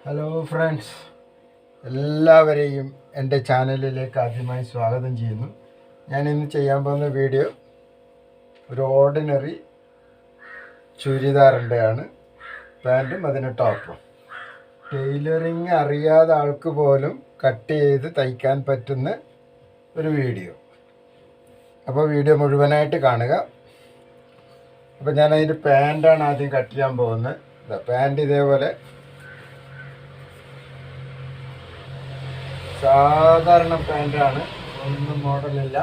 Hello friends, എല്ലാവരെയും എൻ്റെ ചാനലിലേക്ക് ആദ്യമായി സ്വാഗതം ചെയ്യുന്നു. ഞാൻ ഇന്ന് ചെയ്യാൻ പോകുന്ന വീഡിയോ ഒരു ഓർഡിനറി ചുരിദാറിൻ്റെയാണ്. പാൻറ്റും അതിന് ടോപ്പും. ടൈലറിങ് അറിയാതെ ആൾക്ക് പോലും കട്ട് ചെയ്ത് തയ്ക്കാൻ പറ്റുന്ന ഒരു വീഡിയോ. അപ്പോൾ വീഡിയോ മുഴുവനായിട്ട് കാണുക. അപ്പോൾ ഞാൻ അതിൻ്റെ പാൻറ്റാണ് ആദ്യം കട്ട് ചെയ്യാൻ പോകുന്നത്. പാൻറ്റ് ഇതേപോലെ സാധാരണ പാൻറ്റാണ്, ഒന്നും മോഡലില്ല.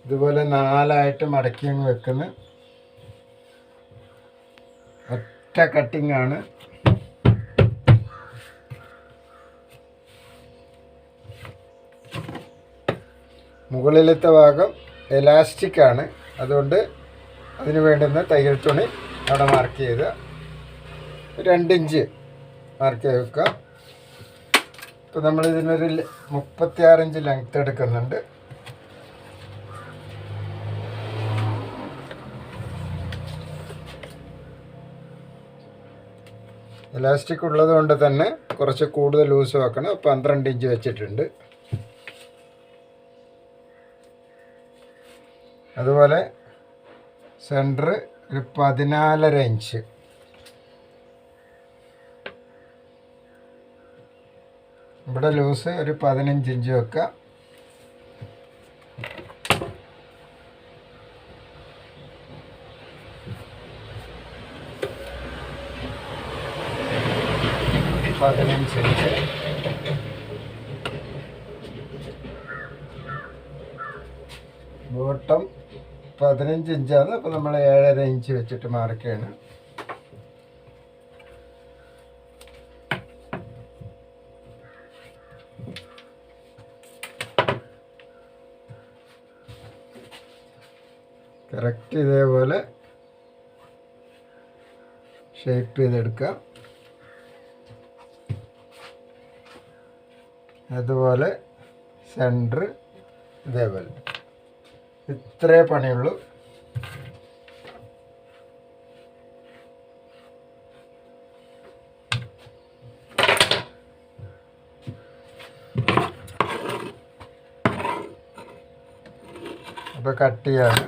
ഇതുപോലെ 4 മടക്കി അങ്ങ് വെക്കുന്ന ഒറ്റ കട്ടിങ് ആണ്. മുകളിലത്തെ ഭാഗം എലാസ്റ്റിക് ആണ്, അതുകൊണ്ട് അതിന് വേണ്ടുന്ന തയ്യൽ തുണി അവിടെ മാർക്ക് ചെയ്ത് 2 ഇഞ്ച് മാർക്ക് ചെയ്ത് വെക്കുക. ഇപ്പോൾ നമ്മൾ ഇതിനൊരു 36 ഇഞ്ച് ലെങ്ത് എടുക്കുന്നുണ്ട്. ഇലാസ്റ്റിക് ഉള്ളത് കൊണ്ട് തന്നെ കുറച്ച് കൂടുതൽ ലൂസ് വെക്കണം. 12 ഇഞ്ച് വെച്ചിട്ടുണ്ട്. അതുപോലെ സെൻറ്റർ ഒരു 14.5 ഇഞ്ച്. ഇവിടെ ലൂസ് ഒരു 15 ഇഞ്ച് വെക്കുക. ബോട്ടം 15 ഇഞ്ചാണ്. അപ്പോൾ നമ്മൾ 7.5 ഇഞ്ച് വെച്ചിട്ട് മാർക്കാണ്. കറക്റ്റ് ഇതേപോലെ ഷേപ്പ് ചെയ്തെടുക്കുക. അതുപോലെ സെൻറ്റർ ഇതേപോലെ. ഇത്രേ പണിയുള്ളൂ. അപ്പോൾ കട്ട് ചെയ്യാണ്.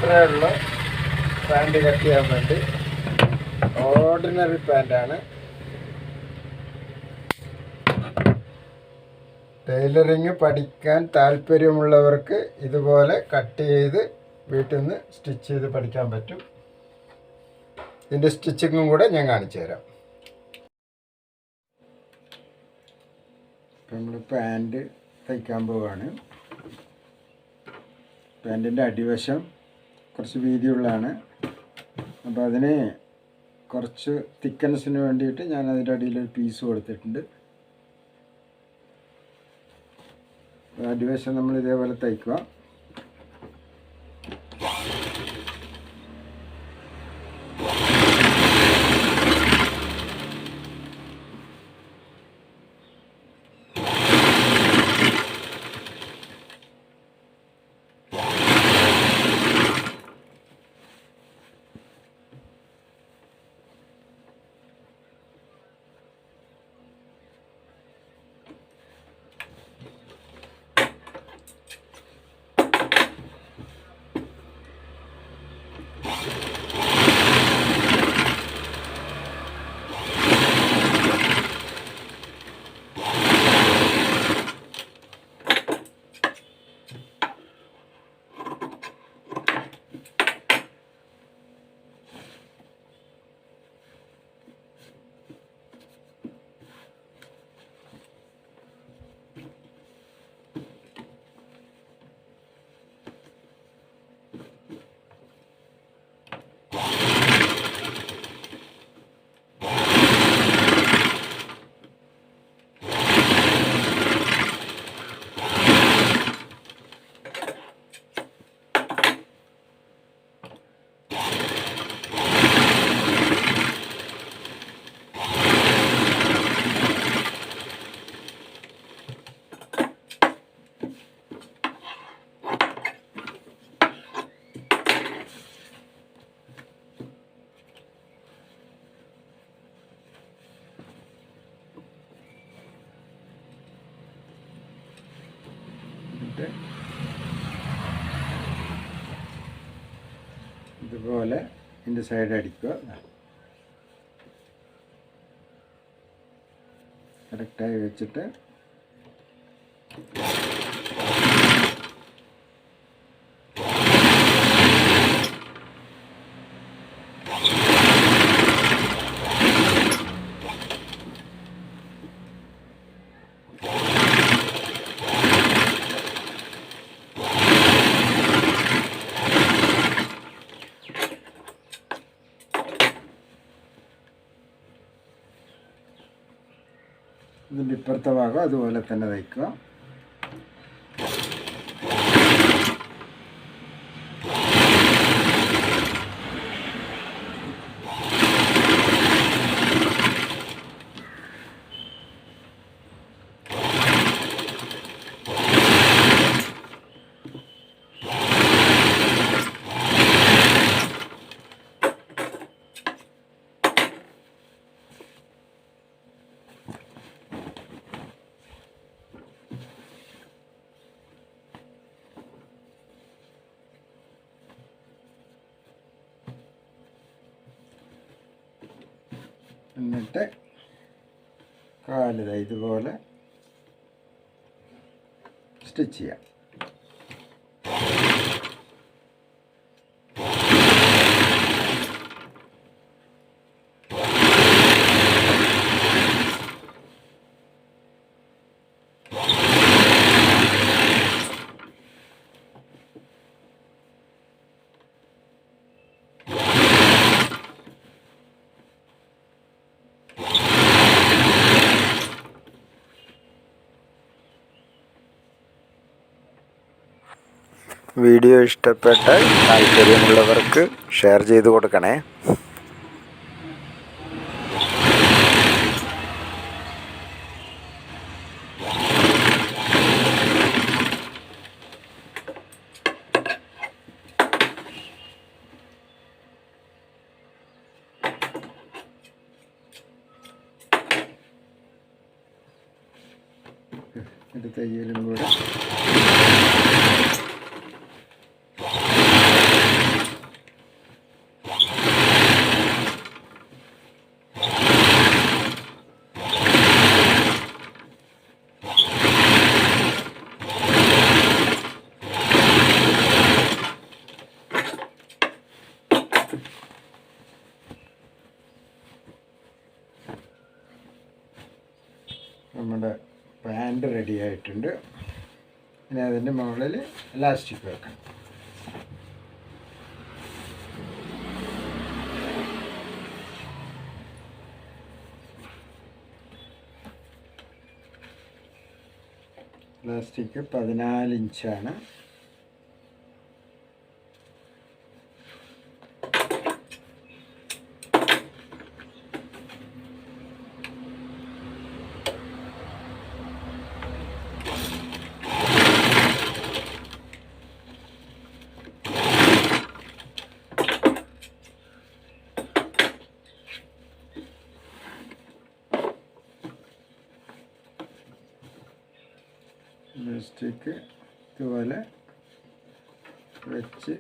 ഇത്രയുള്ള പാൻറ്റ് കട്ട് ചെയ്യാൻ വേണ്ടി. ഓർഡിനറി പാൻറ്റാണ്. ടൈലറിങ് പഠിക്കാൻ താല്പര്യമുള്ളവർക്ക് ഇതുപോലെ കട്ട് ചെയ്ത് വീട്ടിൽ നിന്ന് സ്റ്റിച്ച് ചെയ്ത് പഠിക്കാൻ പറ്റും. ഇതിൻ്റെ സ്റ്റിച്ചിങ്ങും കൂടെ ഞാൻ കാണിച്ചു തരാം. നമ്മൾ പാൻറ്റ് തയ്ക്കാൻ പോവുകയാണ്. പാൻറ്റിൻ്റെ അടിവശം കുറച്ച് വീതിയുള്ളതാണ്. അപ്പോൾ അതിന് കുറച്ച് തിക്കനസിന് വേണ്ടിയിട്ട് ഞാൻ അതിൻ്റെ അടിയിലൊരു പീസ് കൊടുത്തിട്ടുണ്ട്. അടിവശം നമ്മൾ ഇതേപോലെ തയ്ക്കുക. വെച്ചിട്ട് ഇതുപോലെ ഇതിൻ്റെ സൈഡ് അടിക്കുക. കറക്റ്റായി വെച്ചിട്ട് ഇതിൻ്റെ ഇപ്പുറത്തെ ഭാഗം അതുപോലെ തന്നെ തയ്ക്കുക. എന്നിട്ട് കാലിത ഇതുപോലെ സ്റ്റിച്ച് ചെയ്യാം. വീഡിയോ ഇഷ്ടപ്പെട്ടാൽ താല്പര്യമുള്ളവർക്ക് ഷെയർ ചെയ്ത് കൊടുക്കണേ. ഇത് തയ്യലും കൂടെ നമ്മുടെ പാൻറ് റെഡി ആയിട്ടുണ്ട്. ഇനി അതിൻ്റെ മുകളിൽ ഇലാസ്റ്റിക് വെക്കണം. ഇലാസ്റ്റിക് 14 ഇഞ്ചാണ്. ഇലാസ്റ്റിക് ഇതുപോലെ വെച്ച്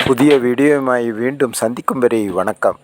പുതിയ വീഡിയോയുമായി വീണ്ടും സന്ധിക്കും വരെ വണക്കം.